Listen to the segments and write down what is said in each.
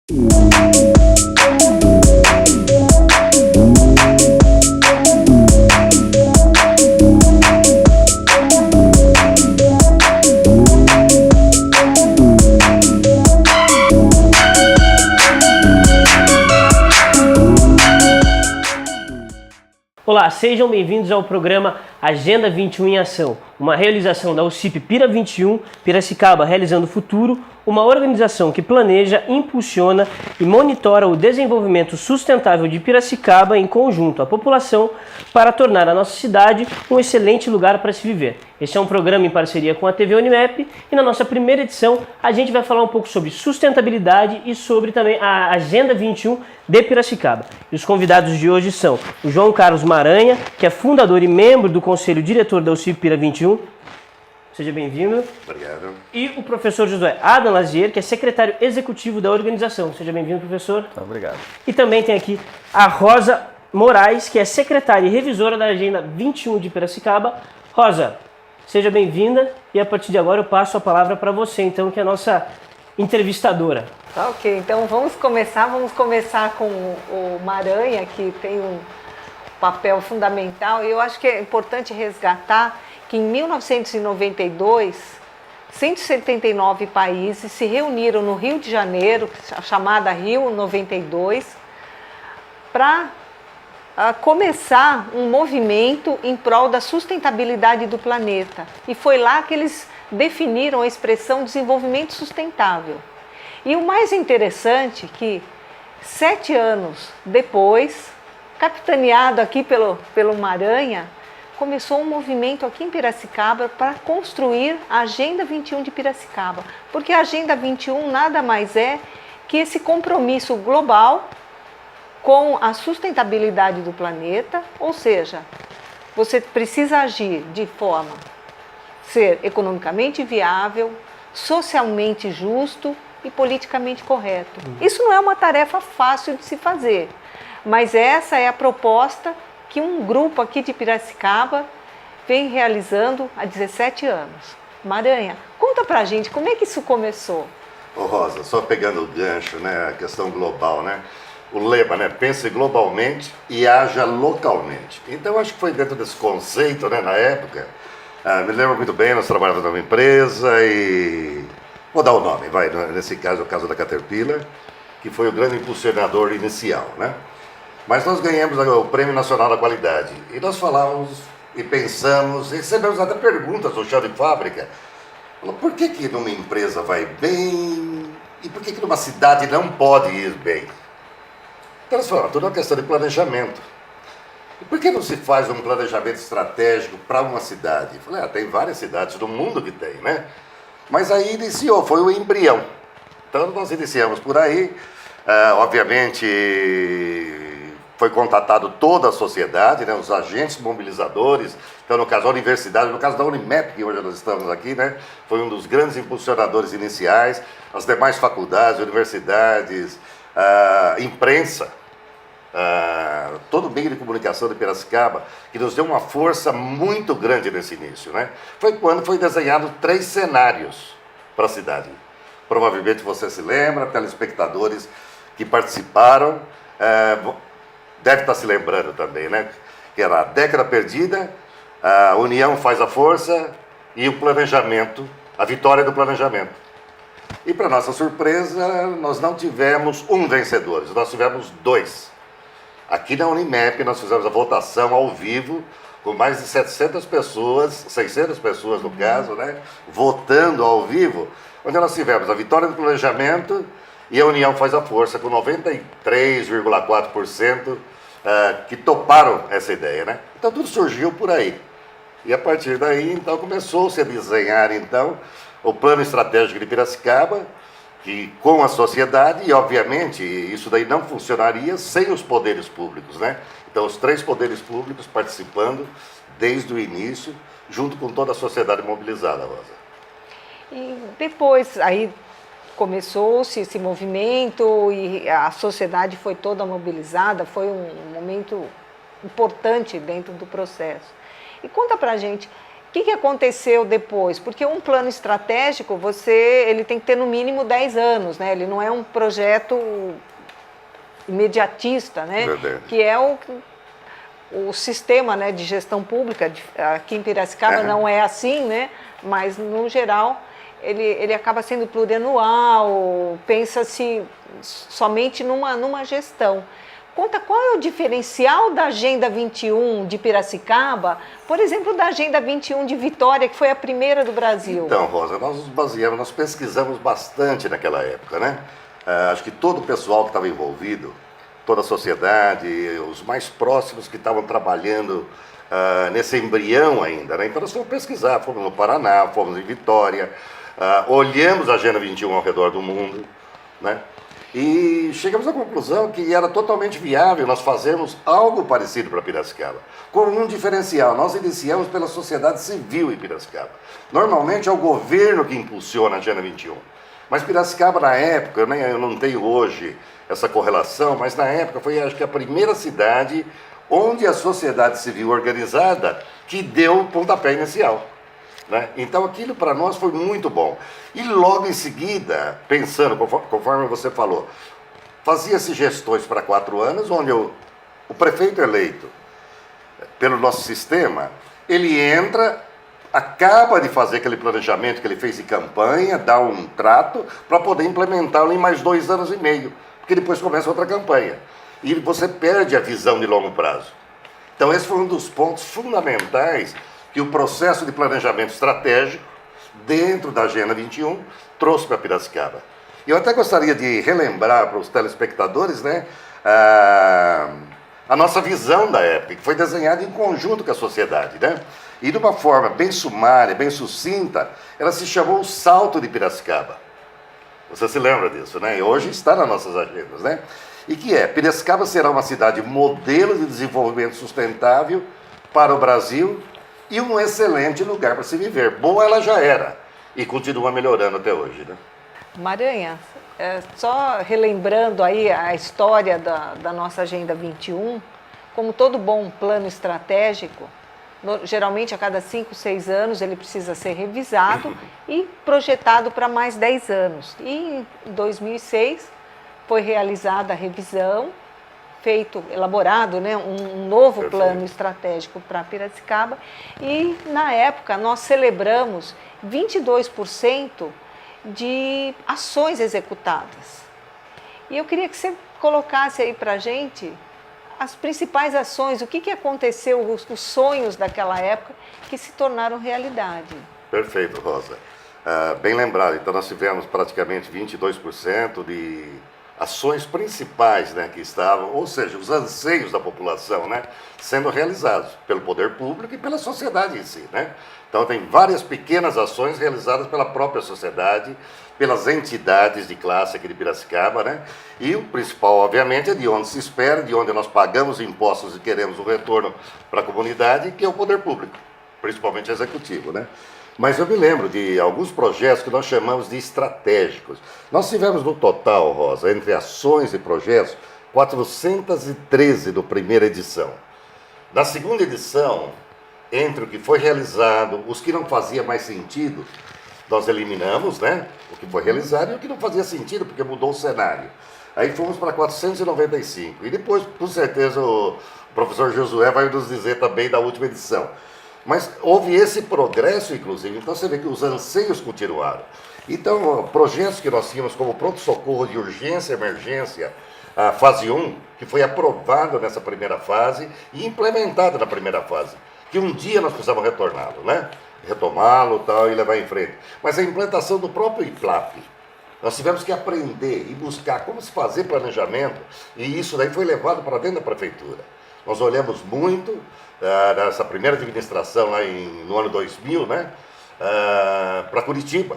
Olá, sejam bem-vindos ao programa Agenda 21 em Ação, uma realização da UCIP Pira 21, Piracicaba Realizando o Futuro, uma organização que planeja, impulsiona e monitora o desenvolvimento sustentável de Piracicaba em conjunto à população para tornar a nossa cidade um excelente lugar para se viver. Este é um programa em parceria com a TV Unimap e na nossa primeira edição a gente vai falar um pouco sobre sustentabilidade e sobre também a Agenda 21 de Piracicaba. E os convidados de hoje são o João Carlos Maranha, que é fundador e membro do Conselho Diretor da UCIP Pira 21. Seja bem-vindo. Obrigado. E o professor Josué Adam Lazier, que é secretário executivo da organização. Seja bem-vindo, professor. Muito obrigado. E também tem aqui a Rosa Moraes, que é secretária e revisora da Agenda 21 de Piracicaba. Rosa, seja bem-vinda e a partir de agora eu passo a palavra para você, então, que é a nossa entrevistadora. Ok, então vamos começar com o Maranha, que tem um papel fundamental. E eu acho que é importante resgatar que em 1992, 179 países se reuniram no Rio de Janeiro, a chamada Rio 92, para começar um movimento em prol da sustentabilidade do planeta. E foi lá que eles definiram a expressão desenvolvimento sustentável. E o mais interessante é que 7 anos depois, capitaneado aqui pelo Maranha, começou um movimento aqui em Piracicaba para construir a Agenda 21 de Piracicaba. Porque a Agenda 21 nada mais é que esse compromisso global com a sustentabilidade do planeta, ou seja, você precisa agir de forma ser economicamente viável, socialmente justo e politicamente correto. Isso não é uma tarefa fácil de se fazer, mas essa é a proposta que um grupo aqui de Piracicaba vem realizando há 17 anos. Maranha, conta pra gente como é que isso começou. Ô Rosa, só pegando o gancho, né, a questão global, né? O lema, né, pense globalmente e haja localmente. Então acho que foi dentro desse conceito, né, na época. Me lembro muito bem, nós trabalhávamos numa empresa e... Vou dar o nome, vai, nesse caso, o caso da Caterpillar, que foi o grande impulsionador inicial, né? Mas nós ganhamos o Prêmio Nacional da Qualidade. E nós falávamos e pensamos, e recebemos até perguntas do chão de fábrica. Por que numa empresa vai bem e por que numa cidade não pode ir bem? Então nós falamos, tudo é uma questão de planejamento. E por que não se faz um planejamento estratégico para uma cidade? Eu falei, tem várias cidades do mundo que tem, né? Mas aí foi o embrião. Então nós iniciamos por aí, obviamente foi contatado toda a sociedade, né, os agentes mobilizadores, então no caso a universidade, no caso da Unimap, que hoje nós estamos aqui, né, foi um dos grandes impulsionadores iniciais, as demais faculdades, universidades, imprensa, todo o meio de comunicação de Piracicaba, que nos deu uma força muito grande nesse início, né? Foi quando foi desenhado 3 cenários para a cidade. Provavelmente você se lembra, telespectadores que participaram, deve estar se lembrando também, né? Que era a década perdida, a união faz a força e o planejamento, a vitória do planejamento. E para nossa surpresa, nós não tivemos um vencedor, nós tivemos 2. Aqui na Unimap nós fizemos a votação ao vivo, com mais de 700 pessoas, 600 pessoas no caso, né? Votando ao vivo, onde nós tivemos a vitória do planejamento e a união faz a força, com 93,4% que toparam essa ideia, né? Então tudo surgiu por aí. E a partir daí, então, começou-se a desenhar, então, o plano estratégico de Piracicaba, que com a sociedade, e obviamente isso daí não funcionaria sem os poderes públicos, né? Então os 3 poderes públicos participando desde o início, junto com toda a sociedade mobilizada, Rosa. E depois, aí começou-se esse movimento e a sociedade foi toda mobilizada, foi um momento importante dentro do processo. E conta pra gente, que aconteceu depois? Porque um plano estratégico, ele tem que ter no mínimo 10 anos, né? Ele não é um projeto imediatista, né? Verdade. Que é o sistema, né, de gestão pública. Aqui em Piracicaba não é assim, né? Mas, no geral, ele acaba sendo plurianual, pensa-se somente numa gestão. Conta qual é o diferencial da Agenda 21 de Piracicaba, por exemplo, da Agenda 21 de Vitória, que foi a primeira do Brasil. Então, Rosa, nós nos baseamos, nós pesquisamos bastante naquela época, né? Acho que todo o pessoal que estava envolvido, toda a sociedade, os mais próximos que estavam trabalhando nesse embrião ainda, né? Então nós fomos pesquisar, fomos no Paraná, fomos em Vitória, olhamos a Agenda 21 ao redor do mundo, né? E chegamos à conclusão que era totalmente viável nós fazermos algo parecido para Piracicaba. Com um diferencial, nós iniciamos pela sociedade civil em Piracicaba. Normalmente é o governo que impulsiona a Agenda 21. Mas Piracicaba, na época, eu não tenho hoje essa correlação, mas na época foi, acho que, a primeira cidade onde a sociedade civil organizada que deu o pontapé inicial. Né? Então aquilo para nós foi muito bom. E logo em seguida, pensando, conforme você falou, fazia-se gestões para 4 anos, onde o prefeito eleito pelo nosso sistema, ele entra, acaba de fazer aquele planejamento que ele fez de campanha, dá um trato para poder implementá-lo em mais 2 anos e meio, porque depois começa outra campanha. E você perde a visão de longo prazo. Então esse foi um dos pontos fundamentais que o processo de planejamento estratégico dentro da Agenda 21 trouxe para Piracicaba. Eu até gostaria de relembrar para os telespectadores, né, a nossa visão da época, que foi desenhada em conjunto com a sociedade, né? E de uma forma bem sumária, bem sucinta, ela se chamou o Salto de Piracicaba. Você se lembra disso, né? E hoje está nas nossas agendas, né? E que Piracicaba será uma cidade modelo de desenvolvimento sustentável para o Brasil e um excelente lugar para se viver. Boa ela já era e continua melhorando até hoje, né? Maranha, só relembrando aí a história da nossa Agenda 21, como todo bom plano estratégico, geralmente a cada 5, 6 anos ele precisa ser revisado e projetado para mais 10 anos. E em 2006 foi realizada a revisão, elaborado, né, um novo Perfeito. Plano estratégico para Piracicaba, e na época nós celebramos 22% de ações executadas. E eu queria que você colocasse aí para a gente as principais ações, o que aconteceu, os sonhos daquela época que se tornaram realidade. Perfeito, Rosa. Bem lembrado, então nós tivemos praticamente 22% de ações principais, né, que estavam, ou seja, os anseios da população, né, sendo realizados pelo poder público e pela sociedade em si, né? Então tem várias pequenas ações realizadas pela própria sociedade, pelas entidades de classe aqui de Piracicaba, né? E o principal, obviamente, é de onde se espera, de onde nós pagamos impostos e queremos um retorno para a comunidade, que é o poder público, principalmente executivo, né? Mas eu me lembro de alguns projetos que nós chamamos de estratégicos. Nós tivemos no total, Rosa, entre ações e projetos, 413 na primeira edição. Na segunda edição, entre o que foi realizado, os que não fazia mais sentido, nós eliminamos, né, o que foi realizado e o que não fazia sentido, porque mudou o cenário. Aí fomos para 495. E depois, com certeza, o professor Josué vai nos dizer também da última edição. Mas houve esse progresso, inclusive, então você vê que os anseios continuaram. Então, projetos que nós tínhamos como pronto-socorro de urgência e emergência, a fase 1, que foi aprovado nessa primeira fase e implementado na primeira fase, que um dia nós precisamos retorná-lo, né? Retomá-lo tal, e levar em frente. Mas a implantação do próprio IPLAP, nós tivemos que aprender e buscar como se fazer planejamento, e isso daí foi levado para dentro da prefeitura. Nós olhamos muito nessa primeira administração lá no ano 2000, né, para Curitiba.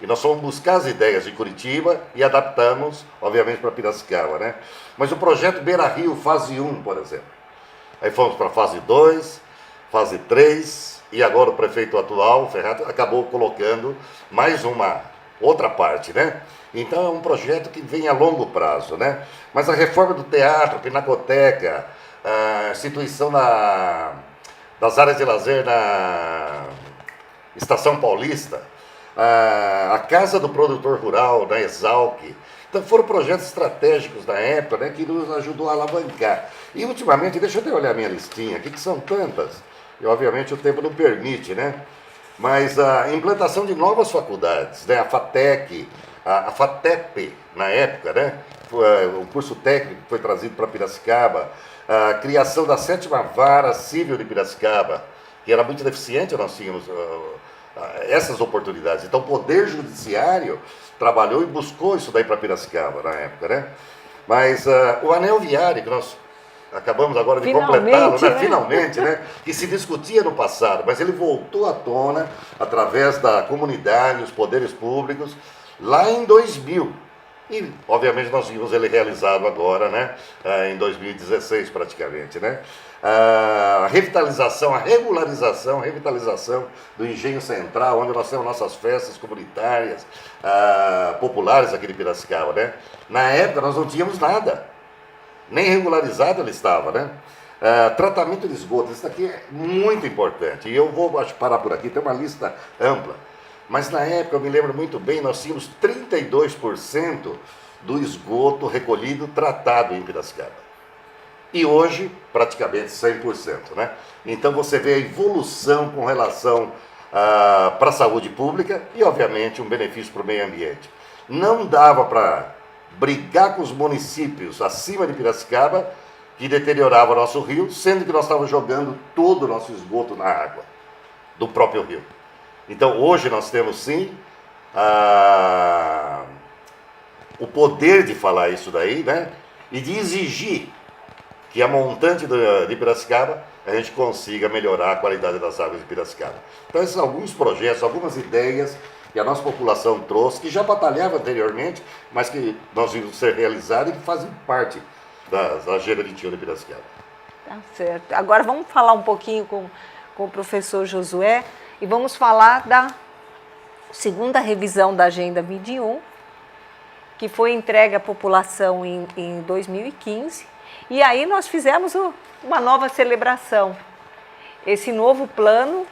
E nós fomos buscar as ideias de Curitiba e adaptamos, obviamente, para Piracicaba, né? Mas o projeto Beira Rio, fase 1, por exemplo. Aí fomos para fase 2, fase 3, e agora o prefeito atual, o Ferrato, acabou colocando mais uma outra parte, né? Então é um projeto que vem a longo prazo, né? Mas a reforma do teatro, pinacoteca, a instituição das áreas de lazer Estação Paulista, a Casa do Produtor Rural, na Exalc. Então foram projetos estratégicos da época, né, que nos ajudou a alavancar. E ultimamente, deixa eu até olhar a minha listinha aqui, que são tantas, e obviamente o tempo não permite, né? Mas a implantação de novas faculdades, né, a FATEC, a FATEP, na época, né, o curso técnico que foi trazido para Piracicaba, a criação da 7ª Vara Civil de Piracicaba, que era muito deficiente, nós tínhamos essas oportunidades. Então o Poder Judiciário trabalhou e buscou isso daí para Piracicaba na época, né? Mas o anel viário, que nós acabamos agora de completá-lo, né? Finalmente, né? Que se discutia no passado, mas ele voltou à tona através da comunidade, os poderes públicos, lá em 2000. E, obviamente, nós vimos ele realizado agora, né? Em 2016, praticamente, né? A revitalização, a revitalização do Engenho Central, onde nós temos nossas festas comunitárias, populares aqui de Piracicaba, né? Na época, nós não tínhamos nada. Nem regularizado ele estava, né? Tratamento de esgoto, isso aqui é muito importante. E eu vou parar por aqui, tem uma lista ampla. Mas na época, eu me lembro muito bem, nós tínhamos 32% do esgoto recolhido tratado em Piracicaba. E hoje, praticamente 100%, né? Então você vê a evolução com relação para a saúde pública e, obviamente, um benefício para o meio ambiente. Não dava para brigar com os municípios acima de Piracicaba, que deteriorava o nosso rio, sendo que nós estávamos jogando todo o nosso esgoto na água do próprio rio. Então hoje nós temos sim o poder de falar isso daí, né? E de exigir que a montante de Piracicaba a gente consiga melhorar a qualidade das águas de Piracicaba. Então esses são alguns projetos, algumas ideias que a nossa população trouxe, que já batalhava anteriormente, mas que nós vimos ser realizadas e que fazem parte da Agenda 21 de Piracicaba. Tá certo. Agora vamos falar um pouquinho com o professor Josué e vamos falar da segunda revisão da Agenda 21, que foi entregue à população em 2015. E aí nós fizemos uma nova celebração. Esse novo plano,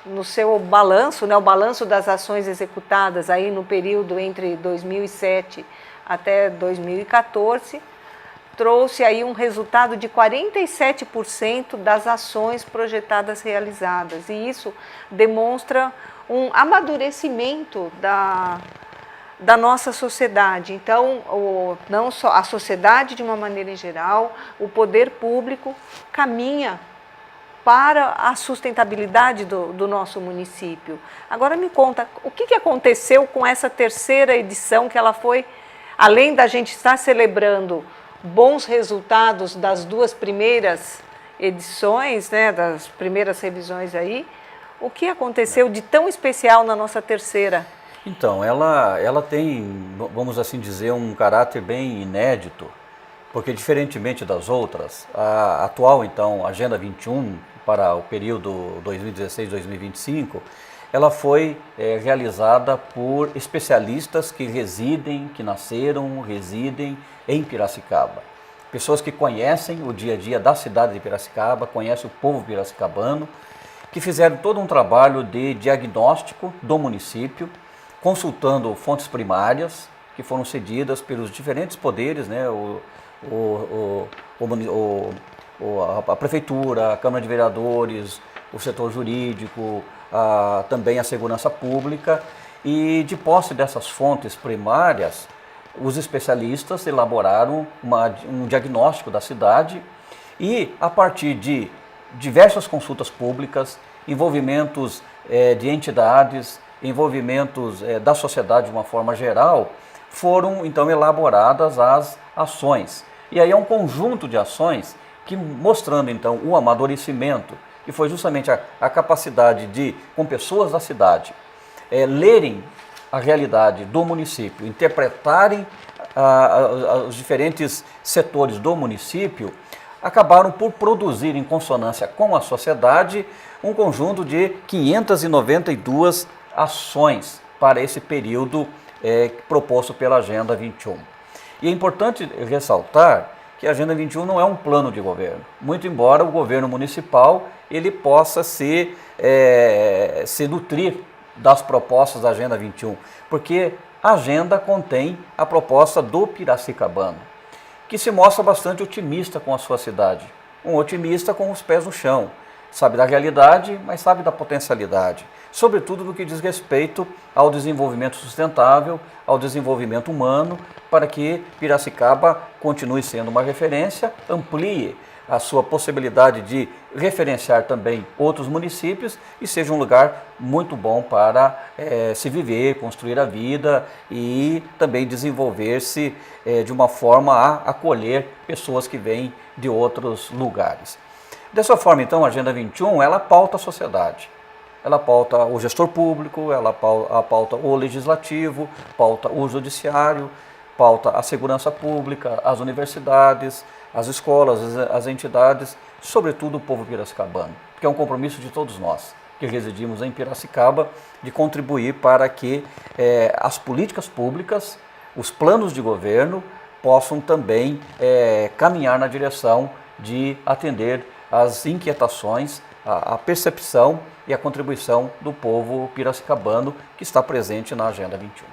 no seu balanço, né, o balanço das ações executadas aí no período entre 2007 até 2014, trouxe aí um resultado de 47% das ações projetadas realizadas. E isso demonstra um amadurecimento da nossa sociedade. Então, não só a sociedade de uma maneira em geral, o poder público caminha para a sustentabilidade do nosso município. Agora me conta, o que aconteceu com essa terceira edição, que ela foi, além da gente estar celebrando bons resultados das duas primeiras edições, né, das primeiras revisões aí, o que aconteceu de tão especial na nossa terceira? Então, ela tem, vamos assim dizer, um caráter bem inédito, porque diferentemente das outras, a atual, então, Agenda 21, para o período 2016-2025, ela foi realizada por especialistas que residem em Piracicaba. Pessoas que conhecem o dia a dia da cidade de Piracicaba, conhecem o povo piracicabano, que fizeram todo um trabalho de diagnóstico do município, consultando fontes primárias que foram cedidas pelos diferentes poderes, né, a prefeitura, a Câmara de Vereadores, o setor jurídico, também a segurança pública, e de posse dessas fontes primárias, os especialistas elaboraram um diagnóstico da cidade e, a partir de diversas consultas públicas, envolvimentos de entidades, envolvimentos da sociedade de uma forma geral, foram então elaboradas as ações. E aí é um conjunto de ações que mostrando então o amadurecimento, que foi justamente a capacidade de, com pessoas da cidade, lerem a realidade do município, interpretarem os diferentes setores do município, acabaram por produzir, em consonância com a sociedade, um conjunto de 592 ações para esse período proposto pela Agenda 21. E é importante ressaltar que a Agenda 21 não é um plano de governo, muito embora o governo municipal ele possa se nutrir das propostas da Agenda 21, porque a agenda contém a proposta do piracicabano, que se mostra bastante otimista com a sua cidade, um otimista com os pés no chão, sabe da realidade, mas sabe da potencialidade, sobretudo no que diz respeito ao desenvolvimento sustentável, ao desenvolvimento humano, para que Piracicaba continue sendo uma referência, amplie a sua possibilidade de referenciar também outros municípios e seja um lugar muito bom para se viver, construir a vida e também desenvolver-se de uma forma a acolher pessoas que vêm de outros lugares. Dessa forma, então, a Agenda 21, ela pauta a sociedade. Ela pauta o gestor público, ela pauta o legislativo, pauta o judiciário, pauta a segurança pública, as universidades, as escolas, as entidades, sobretudo o povo piracicabano, porque é um compromisso de todos nós que residimos em Piracicaba de contribuir para que as políticas públicas, os planos de governo possam também caminhar na direção de atender às inquietações, a percepção e a contribuição do povo piracicabano que está presente na Agenda 21.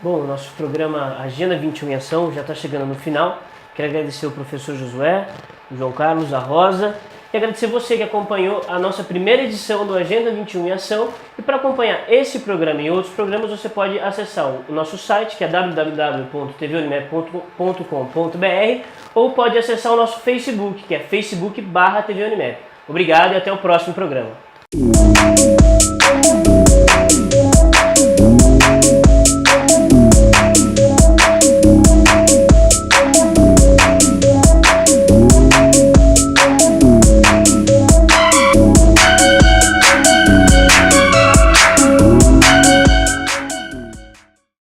Bom, o nosso programa Agenda 21 em Ação já está chegando no final. Quero agradecer o professor Josué, o João Carlos, a Rosa e agradecer você que acompanhou a nossa primeira edição do Agenda 21 em Ação. E para acompanhar esse programa e outros programas, você pode acessar o nosso site, que é www.tvunimep.com.br, ou pode acessar o nosso Facebook, que é facebook.com/tvunimep. Obrigado e até o próximo programa.